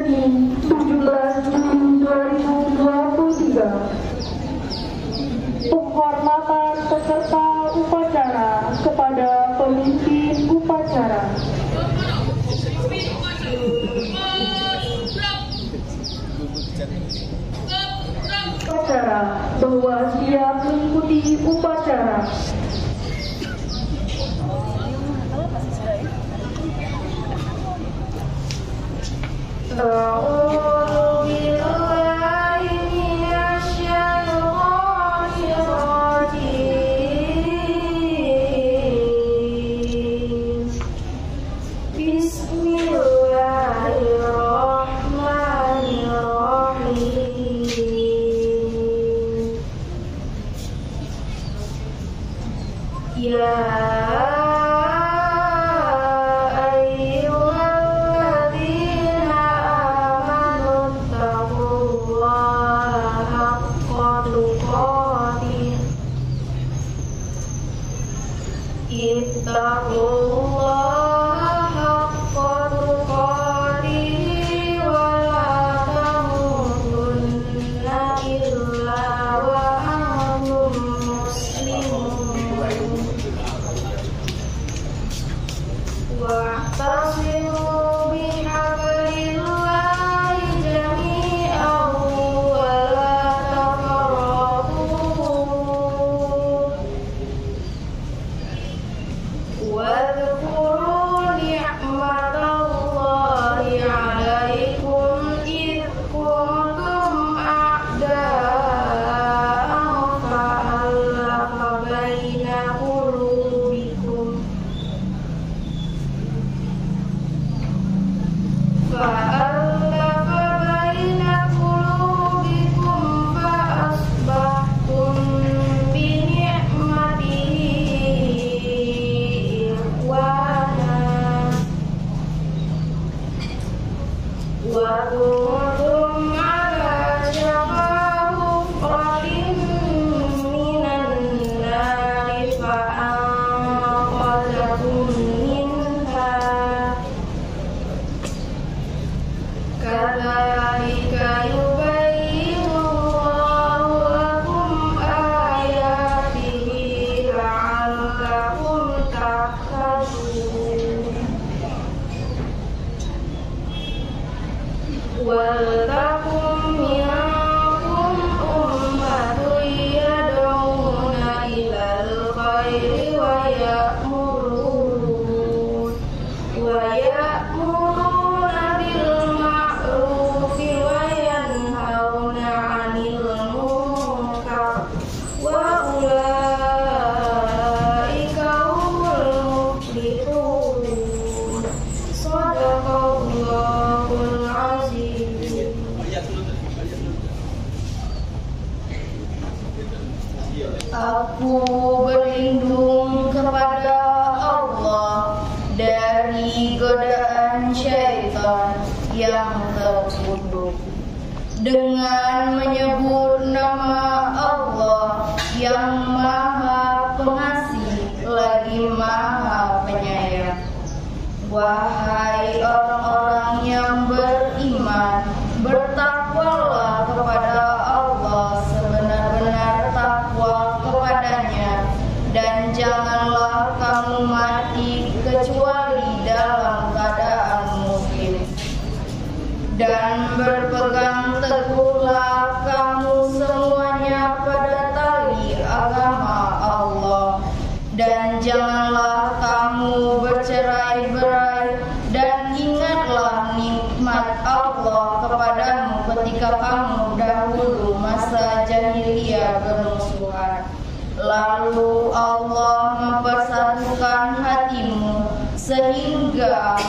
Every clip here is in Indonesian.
Senin 17 Juli 2023. Penghormatan peserta upacara kepada pemimpin upacara. Upacara bahwa siap mengikuti upacara. Aku berlindung kepada Allah dari godaan syaitan yang terkutuk dengan menyebut nama Allah yang Maha Pengasih lagi Maha Penyayang. Wahai orang-orang yang beriman, bertakwalah kepada Allah sebenar-benar takwa kepadanya, dan janganlah kamu mati kecuali dalam keadaan muslim. Dan berpegang teguhlah kamu semuanya pada tali agama Allah, dan janganlah kamu bercerai-berai, dan ingatlah nikmat Allah kepadamu ketika kamu dahulu masa jahiliyah bermusuhan. Lalu Allah mempersatukan hatimu sehingga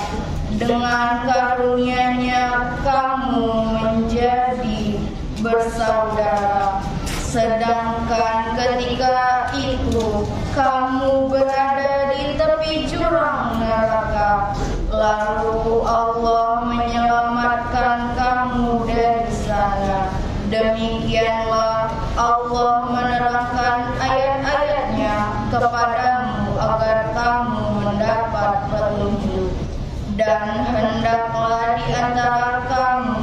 dengan karunia-Nya kamu menjadi bersaudara. Sedangkan ketika itu kamu berada di tepi jurang neraka, lalu Allah menyelamatkan kamu dari sana. Demikianlah Allah menerangkan ayat-ayat-Nya kepadamu agar kamu mendapat petunjuk. Dan hendaklah di antara kamu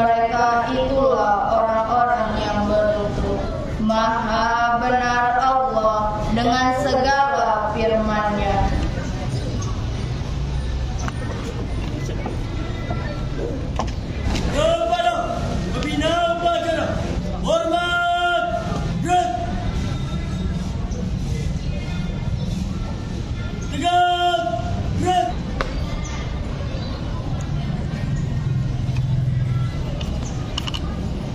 Mereka itulah orang-orang yang beruntung. Maha benar Allah dengan segala firman-Nya. Kepada pembina upacara, hormat, gerak, tegak, gerak.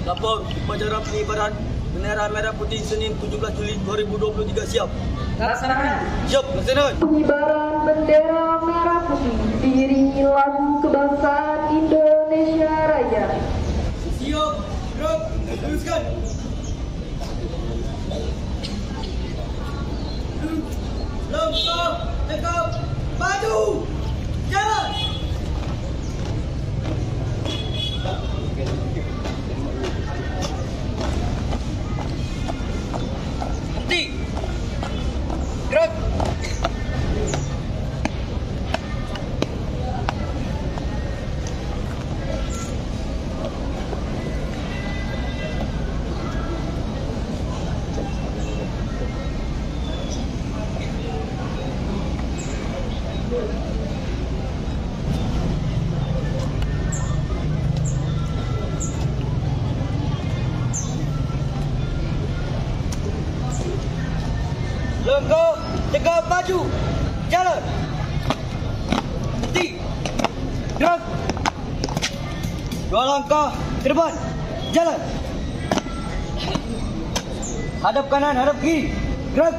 Lapor upacara pengibaran bendera merah putih Senin 17 Juli 2023 siap. Laksanakan. Siap, laksanakan. Pengibaran bendera merah putih diiringi lagu kebangsaan Indonesia Raya. Siap, gerak, teruskan. Langkah, tegak, maju, jalan. Henti. Gerak. Langkah, tegak, maju, jalan. Henti. Gerak. Dua langkah ke depan, jalan. Hadap kanan, hadap kiri, gerak.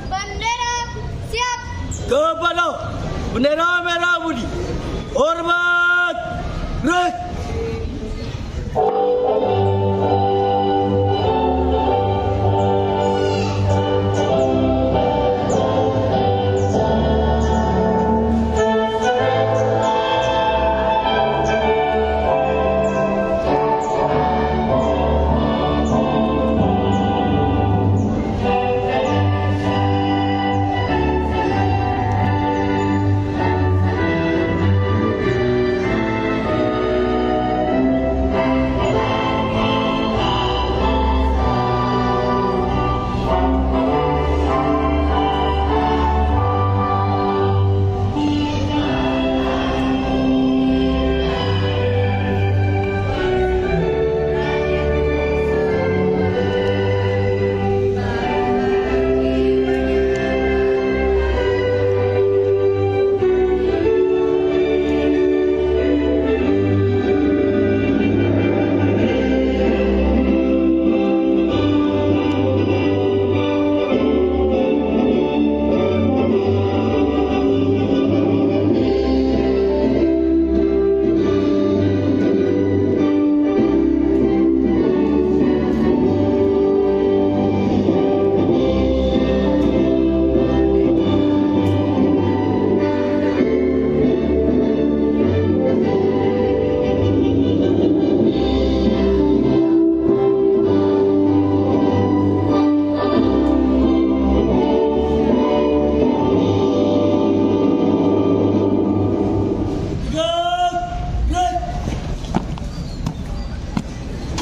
Bendera siap. Kepada bendera merah putih, hormat, gerak.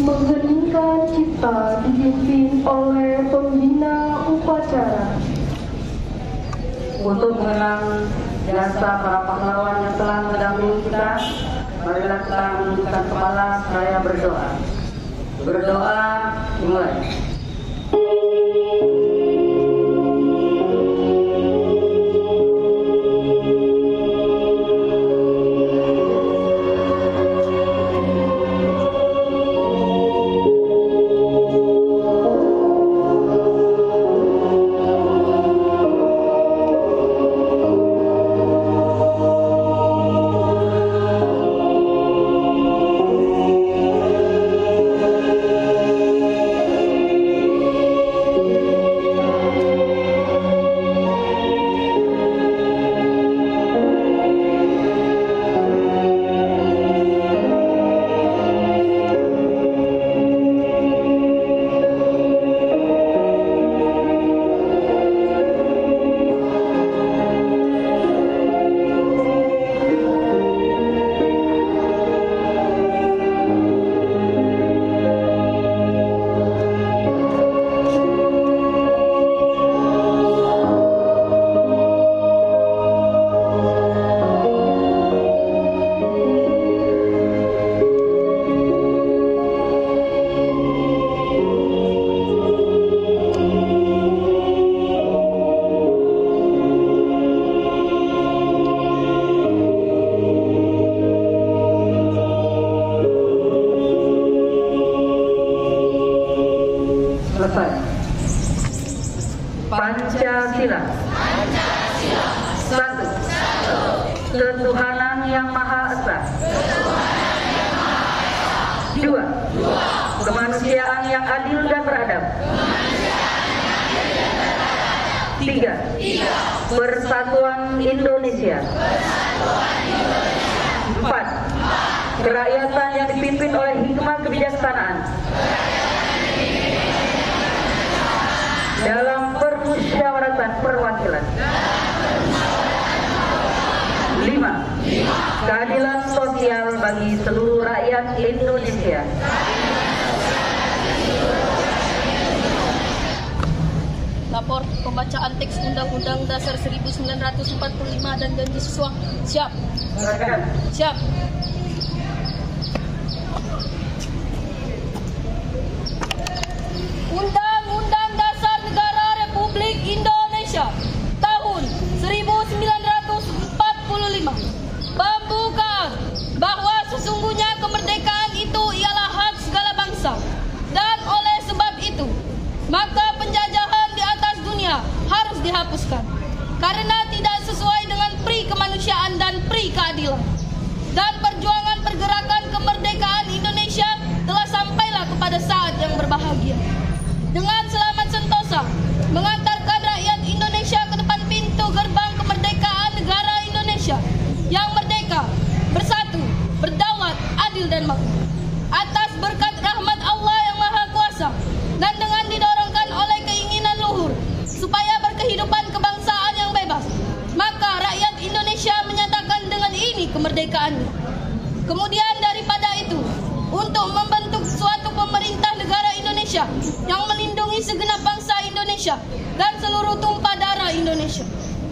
Mengheningkan cipta dipimpin oleh pembina upacara. Untuk mengenang jasa para pahlawan yang telah mendahului kita, marilah kita menundukkan kepala seraya berdoa. Berdoa dimulai. ketuhanan yang Maha Esa. 2. Kemanusiaan yang adil dan beradab. 3. Persatuan Indonesia. 4. Kerakyatan yang dipimpin oleh hikmah kebijaksanaan dalam permusyawaratan perwakilan. 5. Keadilan sosial bagi seluruh rakyat Indonesia. Lapor pembacaan teks Undang-Undang Dasar 1945 dan janji siswa. Siap. Siap. Undang-Undang Dasar Negara Republik Indonesia tahun 1945 pembukaan bahwa sesungguhnya kemerdekaan itu ialah hak segala bangsa, dan oleh sebab itu maka penjajahan di atas dunia harus dihapuskan karena tidak sesuai dengan pri kemanusiaan dan pri keadilan. Dan perjuangan pergerakan kemerdekaan Indonesia telah sampailah kepada saat yang berbahagia, dengan selamat sentosa mengantarkan rakyat Indonesia ke depan pintu gerbang kemerdekaan negara Indonesia yang merdeka, bersatu, berdaulat, adil dan makmur. Atas berkat rahmat Allah yang Maha Kuasa dan dengan didorongkan oleh keinginan luhur supaya berkehidupan kebangsaan yang bebas, maka rakyat Indonesia menyatakan dengan ini kemerdekaannya. Kemudian daripada itu, untuk membentuk suatu pemerintah negara Indonesia yang melindungi segenap bangsa Indonesia dan seluruh tumpah darah Indonesia,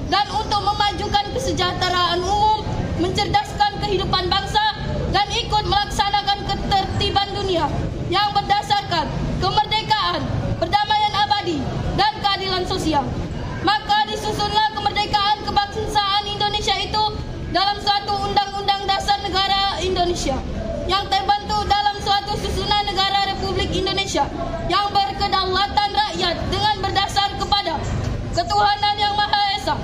dan untuk memajukan kesejahteraan umum, mencerdaskan kehidupan bangsa, dan ikut melaksanakan ketertiban dunia yang berdasarkan kemerdekaan, perdamaian abadi, dan keadilan sosial. Maka disusunlah kemerdekaan kebangsaan Indonesia itu dalam suatu Undang-Undang Dasar Negara Indonesia yang terbentuk dalam suatu susunan negara Republik Indonesia yang berkedaulatan rakyat dengan berdasar kepada ketuhanan yang Maha Esa,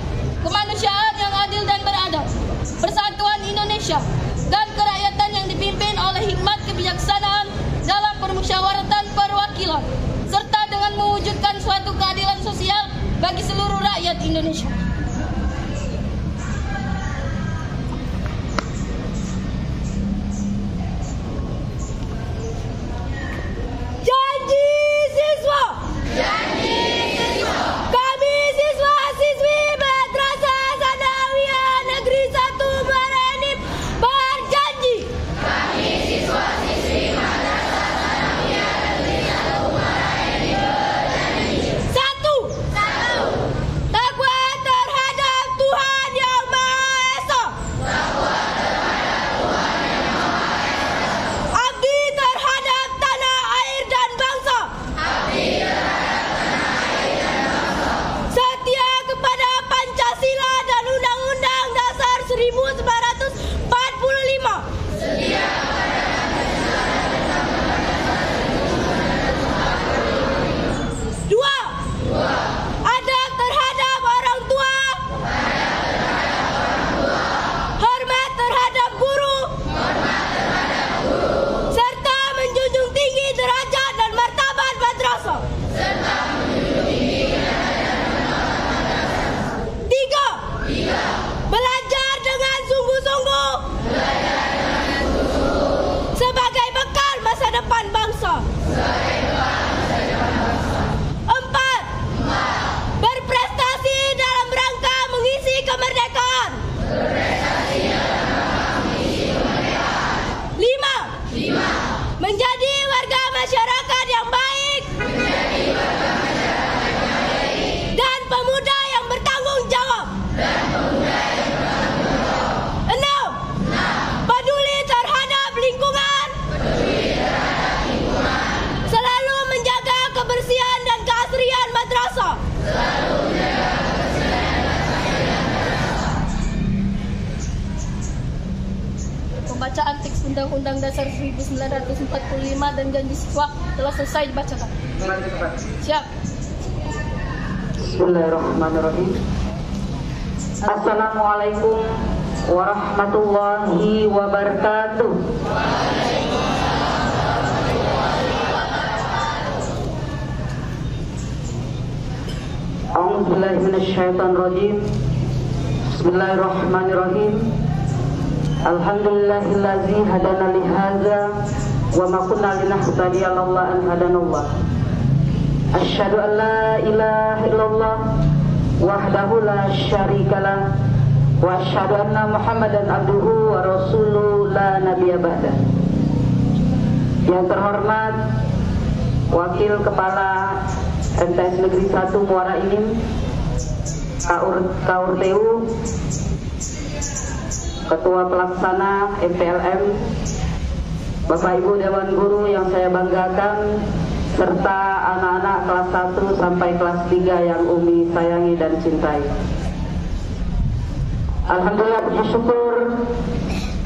kemanusiaan yang adil dan beradab, persatuan Indonesia, dan kerakyatan yang dipimpin oleh hikmat kebijaksanaan dalam permusyawaratan perwakilan, serta dengan mewujudkan suatu keadilan sosial bagi seluruh rakyat Indonesia. Pembacaan teks Undang-Undang Dasar 1945 dan janji siswa telah selesai dibacakan. Siap. Bismillahirrahmanirrahim. Assalamualaikum warahmatullahi wabarakatuh. A'udzubillahi minasyaitonirrajim. Bismillahirrahmanirrahim. Alhamdulillahillazi hadana li hadza wa ma kunna linahtadiya laula an hadanallah. Asyhadu an la ilaha illallah wahdahu la syarikalah wa asyhadu anna Muhammadan abduhu wa rasuluhu la nabiyya ba'da. Yang terhormat Wakil Kepala MTS Negeri 1 Muara Enim KURTU, Ketua Pelaksana MPLM, Bapak Ibu Dewan Guru yang saya banggakan, serta anak-anak kelas 1 sampai kelas 3 yang Umi sayangi dan cintai. Alhamdulillah, puji syukur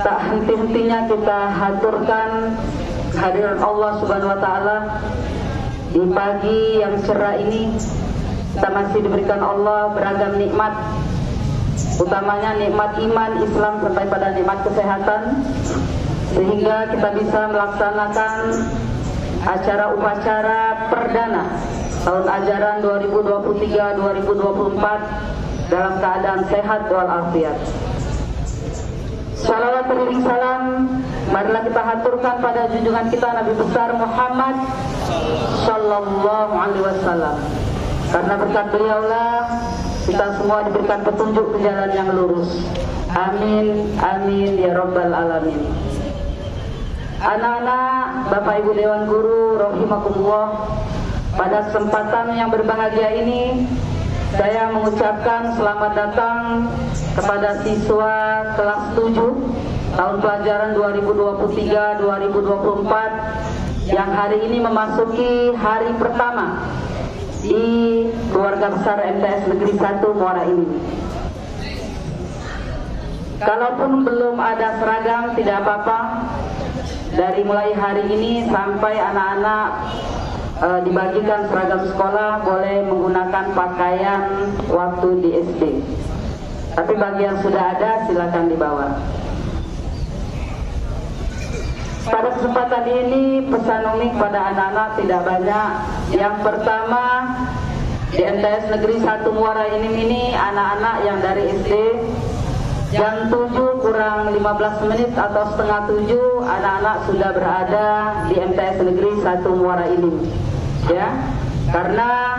tak henti-hentinya kita haturkan kehadiran Allah Subhanahu wa Ta'ala di pagi yang cerah ini. Kita masih diberikan Allah beragam nikmat, utamanya nikmat iman, Islam, sampai pada nikmat kesehatan, sehingga kita bisa melaksanakan acara upacara perdana tahun ajaran 2023-2024 dalam keadaan sehat walafiat. Salawat beriring salam marilah kita haturkan pada junjungan kita Nabi besar Muhammad sallallahu alaihi wasallam. Karena berkat beliaulah kita semua diberikan petunjuk ke jalan yang lurus. Amin, amin ya rabbal alamin. Anak-anak, Bapak Ibu Dewan Guru rahimakumullah, pada kesempatan yang berbahagia ini saya mengucapkan selamat datang kepada siswa kelas 7 tahun pelajaran 2023-2024 yang hari ini memasuki hari pertama di keluarga besar MTS Negeri 1 Muara Enim. Kalaupun belum ada seragam tidak apa-apa. Dari mulai hari ini sampai anak-anak dibagikan seragam sekolah, boleh menggunakan pakaian waktu di SD. Tapi bagi yang sudah ada silakan dibawa. Pada kesempatan ini pesan Umi kepada anak-anak tidak banyak. Yang pertama, di MTS Negeri 1 Muara Enim ini anak-anak yang dari SD jam 7 kurang 15 menit atau setengah 7 anak-anak sudah berada di MTS Negeri 1 Muara Enim. Ya, karena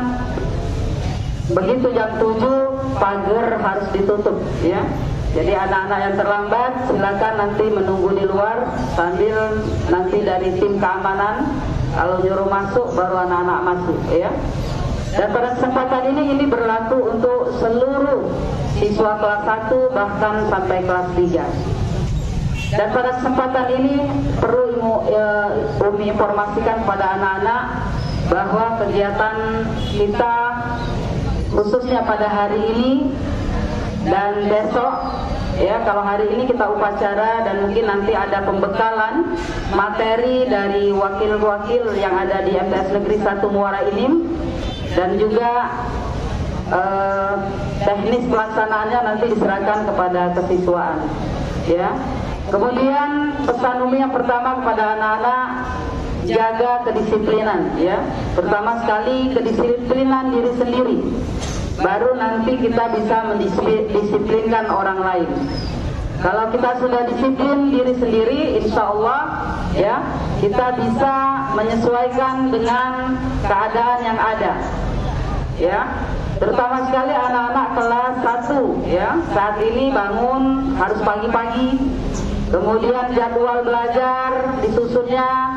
begitu jam 7 pagar harus ditutup, ya. Jadi anak-anak yang terlambat silakan nanti menunggu di luar sambil nanti dari tim keamanan kalau nyuruh masuk baru anak-anak masuk, ya. Dan pada kesempatan ini berlaku untuk seluruh siswa kelas 1 bahkan sampai kelas 3. Dan pada kesempatan ini perlu Umi informasikan kepada anak-anak bahwa kegiatan kita khususnya pada hari ini dan besok, ya, kalau hari ini kita upacara dan mungkin nanti ada pembekalan materi dari wakil-wakil yang ada di MTS Negeri 1 Muara Enim dan juga teknis pelaksanaannya nanti diserahkan kepada kesiswaan, ya. Kemudian pesan Umi yang pertama kepada anak-anak, jaga kedisiplinan, ya. Pertama sekali kedisiplinan diri sendiri, baru nanti kita bisa mendisiplinkan orang lain. Kalau kita sudah disiplin diri sendiri, insya Allah, ya, kita bisa menyesuaikan dengan keadaan yang ada, ya. Terutama sekali anak-anak kelas 1, ya, saat ini bangun harus pagi-pagi, kemudian jadwal belajar disusunnya.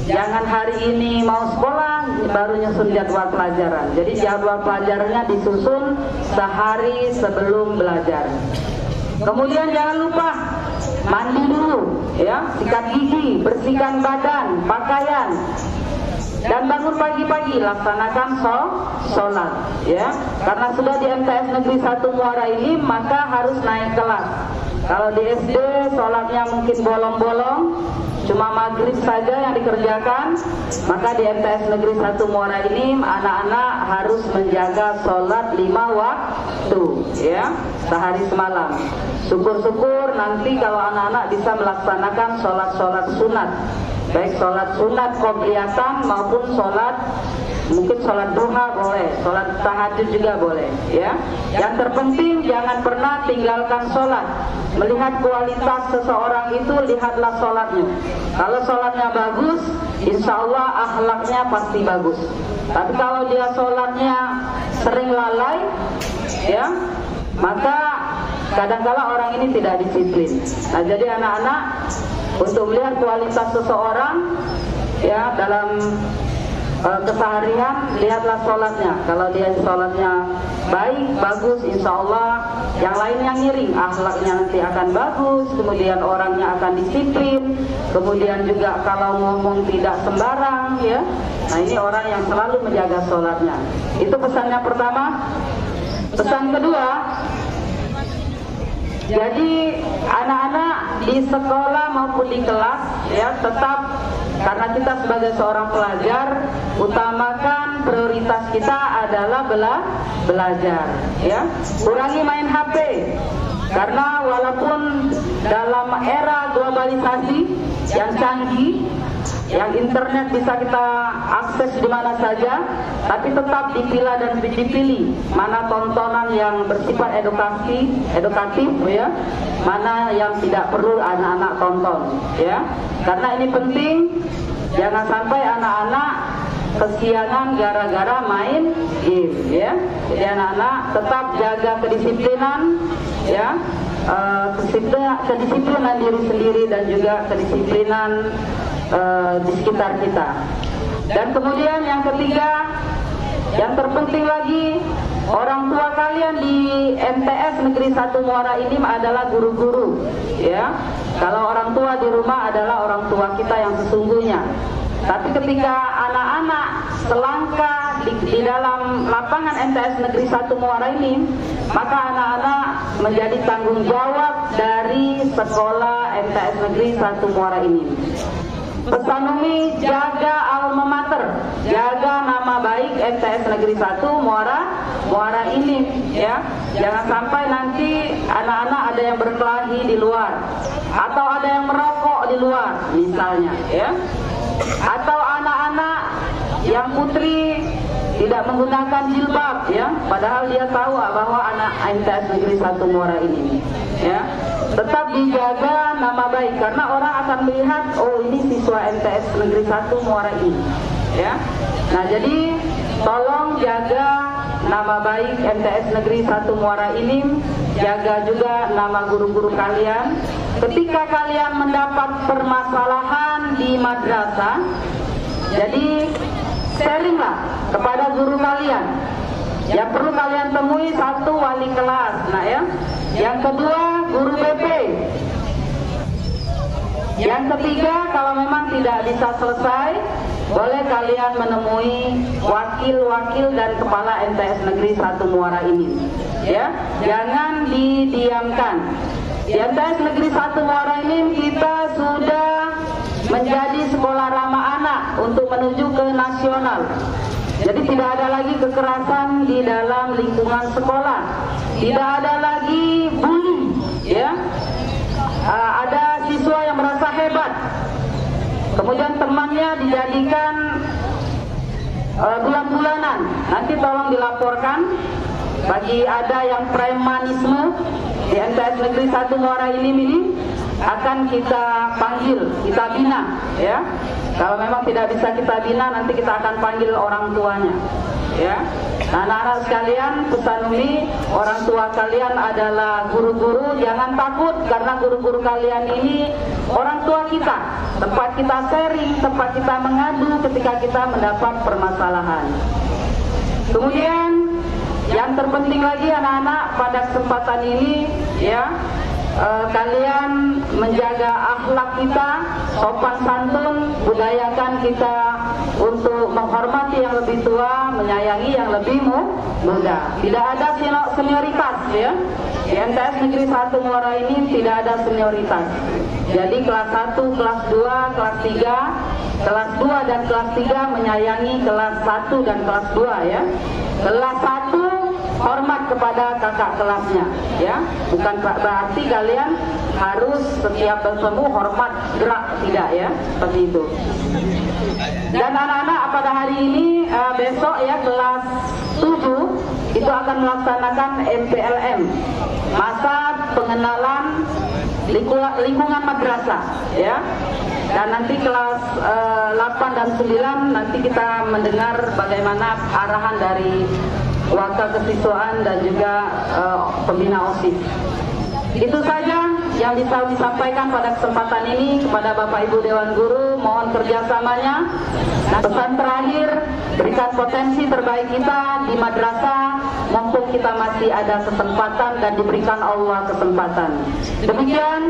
Jangan hari ini mau sekolah baru nyusun jadwal pelajaran. Jadi jadwal pelajarannya disusun sehari sebelum belajar. Kemudian jangan lupa mandi dulu, ya, sikat gigi, bersihkan badan, pakaian, dan bangun pagi-pagi laksanakan sholat, ya. Karena sudah di MTS Negeri 1 Muara Enim maka harus naik kelas. Kalau di SD sholatnya mungkin bolong-bolong, cuma maghrib saja yang dikerjakan, maka di MTS Negeri 1 Muara Enim anak-anak harus menjaga sholat 5 waktu, ya. sehari semalam. Syukur-syukur nanti kalau anak-anak bisa melaksanakan sholat-sholat sunat, baik sholat sunat qobliyatan maupun sholat, mungkin sholat duha boleh, sholat tahajud juga boleh, ya. Yang terpenting jangan pernah tinggalkan sholat. Melihat kualitas seseorang itu, lihatlah sholatnya. Kalau sholatnya bagus, insya Allah akhlaknya pasti bagus. Tapi kalau dia sholatnya sering lalai, ya, maka kadang-kala orang ini tidak disiplin. Nah, jadi anak-anak untuk melihat kualitas seseorang, ya, dalam keseharian, lihatlah sholatnya. Kalau dia sholatnya baik, bagus, insya Allah yang lainnya ngiring, akhlaknya nanti akan bagus, kemudian orangnya akan disiplin, kemudian juga kalau ngomong tidak sembarang, ya. Nah, ini orang yang selalu menjaga sholatnya. Itu pesannya pertama. Pesan kedua, jadi anak-anak di sekolah maupun di kelas, ya, tetap, karena kita sebagai seorang pelajar, utamakan prioritas kita adalah belajar, ya. Kurangi main HP, karena walaupun dalam era globalisasi yang canggih, yang internet bisa kita akses di mana saja, tapi tetap dipilah dan dipilih mana tontonan yang bersifat edukatif, ya, mana yang tidak perlu anak-anak tonton, ya. Karena ini penting, jangan sampai anak-anak kesiangan gara-gara main game, ya. Jadi anak-anak tetap jaga kedisiplinan, ya, kedisiplinan diri sendiri dan juga kedisiplinan di sekitar kita. Dan kemudian yang ketiga, yang terpenting lagi, orang tua kalian di MTS Negeri 1 Muara Enim adalah guru-guru, ya. Kalau orang tua di rumah adalah orang tua kita yang sesungguhnya. Tapi ketika anak-anak selangkah di dalam lapangan MTS Negeri 1 Muara Enim, maka anak-anak menjadi tanggung jawab dari sekolah MTS Negeri 1 Muara Enim. Pesan Umi, jaga alma mater, jaga nama baik MTS Negeri 1 Muara Enim, ya. Jangan sampai nanti anak-anak ada yang berkelahi di luar, atau ada yang merokok di luar misalnya, ya. Atau anak-anak yang putri tidak menggunakan jilbab, ya, padahal dia tahu bahwa anak MTS Negeri 1 Muara Enim, ya. Tetap dijaga nama baik, karena orang akan melihat, oh, ini siswa MTS Negeri 1 Muara Enim, ya. Nah, jadi tolong jaga nama baik MTS Negeri 1 Muara Enim, jaga juga nama guru-guru kalian. Ketika kalian mendapat permasalahan di madrasah, jadi sharinglah kepada guru kalian. Yang perlu kalian temui, satu, wali kelas, nah, ya. Yang kedua, guru BP. Yang ketiga, kalau memang tidak bisa selesai, boleh kalian menemui wakil-wakil dan kepala MTS Negeri 1 Muara Enim, ya. Jangan didiamkan. Di MTS Negeri 1 Muara Enim kita sudah menjadi sekolah ramah anak untuk menuju ke nasional. Jadi tidak ada lagi kekerasan di dalam lingkungan sekolah, tidak ada lagi bully, ya. Ada siswa yang merasa hebat, kemudian temannya dijadikan bulan-bulanan. Nanti tolong dilaporkan. Bagi ada yang premanisme di MTS Negeri 1 Muara Enim ini, akan kita panggil, kita bina, ya. Kalau memang tidak bisa kita bina, nanti kita akan panggil orang tuanya, ya. Nah, anak-anak sekalian, pesan Umi, orang tua kalian adalah guru-guru, jangan takut, karena guru-guru kalian ini orang tua kita, tempat kita sharing, tempat kita mengadu ketika kita mendapat permasalahan. Kemudian yang terpenting lagi anak-anak, pada kesempatan ini, ya, kalian menjaga akhlak kita, sopan santun, budayakan kita untuk menghormati yang lebih tua, menyayangi yang lebih muda. Tidak ada senioritas, ya. Di MTS Negeri 1 Muara ini tidak ada senioritas. Jadi kelas 1, kelas 2, kelas 3, kelas 2 dan kelas 3 menyayangi kelas 1 dan kelas 2, ya. Kelas 1 hormat kepada kakak kelasnya, ya. Bukan berarti kalian harus setiap bertemu hormat gerak, tidak ya, seperti itu. Dan anak-anak pada hari ini besok ya kelas 7 itu akan melaksanakan MPLM, masa pengenalan lingkungan madrasah, ya. Dan nanti kelas 8 dan 9 nanti kita mendengar bagaimana arahan dari wakil kesiswaan dan juga pembina OSIS. Itu saja yang bisa disampaikan pada kesempatan ini kepada Bapak Ibu Dewan Guru. Mohon kerjasamanya. Nah, pesan terakhir, berikan potensi terbaik kita di madrasah mumpung kita masih ada kesempatan dan diberikan Allah kesempatan. Demikian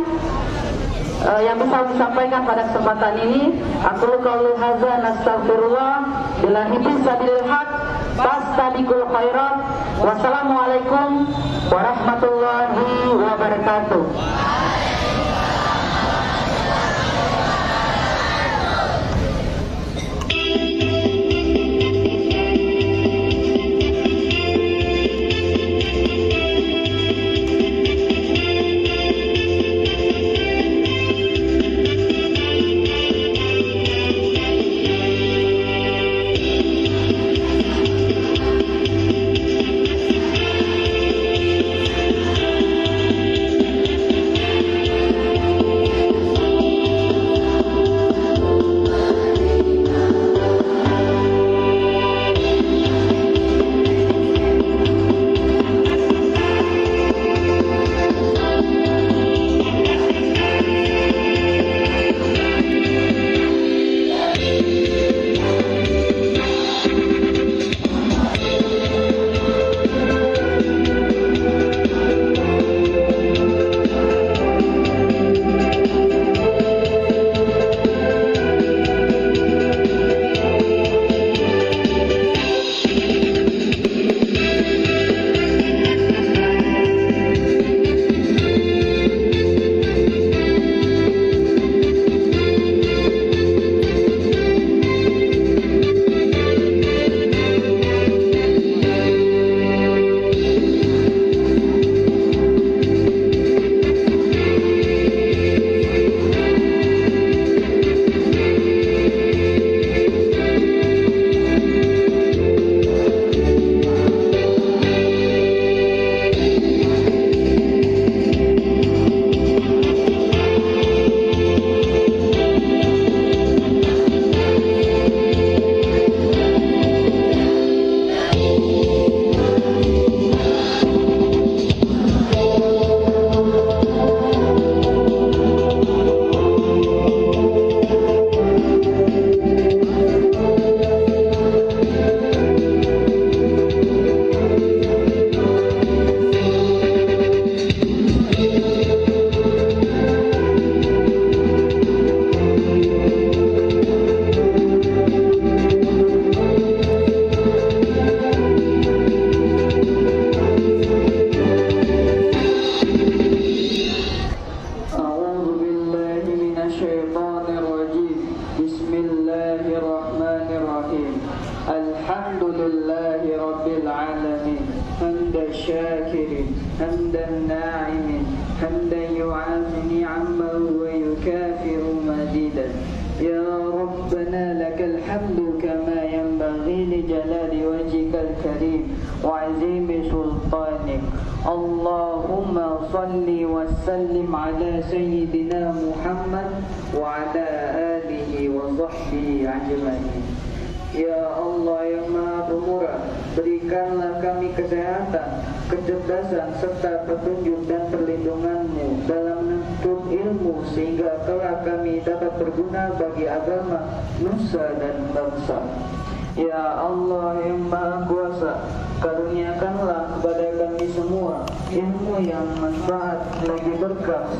yang bisa disampaikan pada kesempatan ini. Aku qaulu hadza nastaghfirullah billahi bisabilil haq fastabiqul khairat. Wassalamualaikum warahmatullahi wabarakatuh.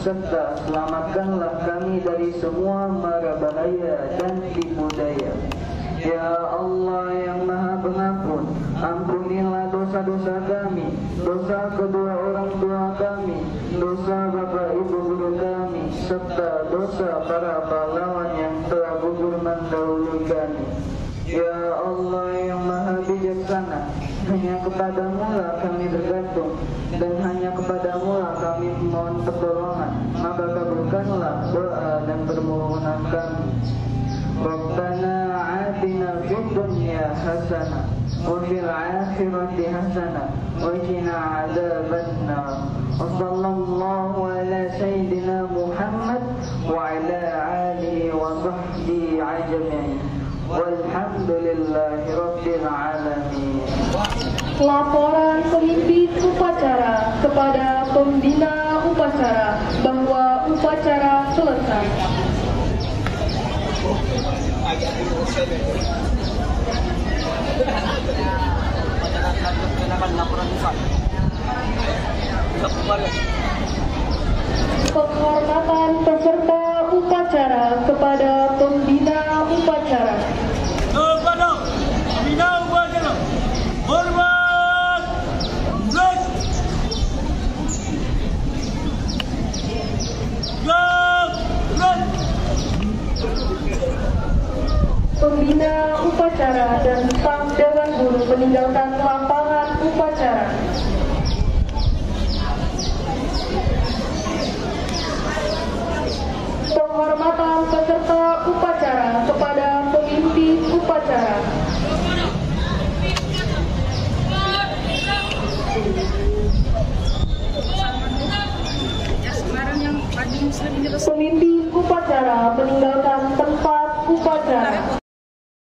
Serta selamatkanlah kami dari semua mara bahaya dan tipu daya. Ya Allah yang Maha Pengampun, ampunilah dosa-dosa kami, dosa kedua orang tua kami, dosa bapak ibu guru kami, serta dosa para pahlawan yang telah gugur mendahului kami. Ya Allah yang Maha Bijaksana, hanya kepadamu lah kami bergantung, dan hanya kepadamu lah kami memohon pertolongan. Maka kabulkanlah doa dan permohonan kami. Rabbana atina fid dunya hasanah wa fil akhirati hasanah wa qina adzabannar. Wassallallahu ala sayyidina Muhammad wa ala alihi wa sahbihi ajma'in. Walhamdulillahi rabbil alamin. Laporan pemimpin upacara kepada pembina upacara bahwa upacara selesai. Penghormatan peserta upacara kepada pembina upacara. Kepada pembina upacara, hormat, gerak, gerak. Pembina upacara dan staf Dewan Guru meninggalkan lapangan upacara. Penghormatan peserta upacara kepada pemimpin upacara. Pemimpin upacara meninggalkan tempat upacara.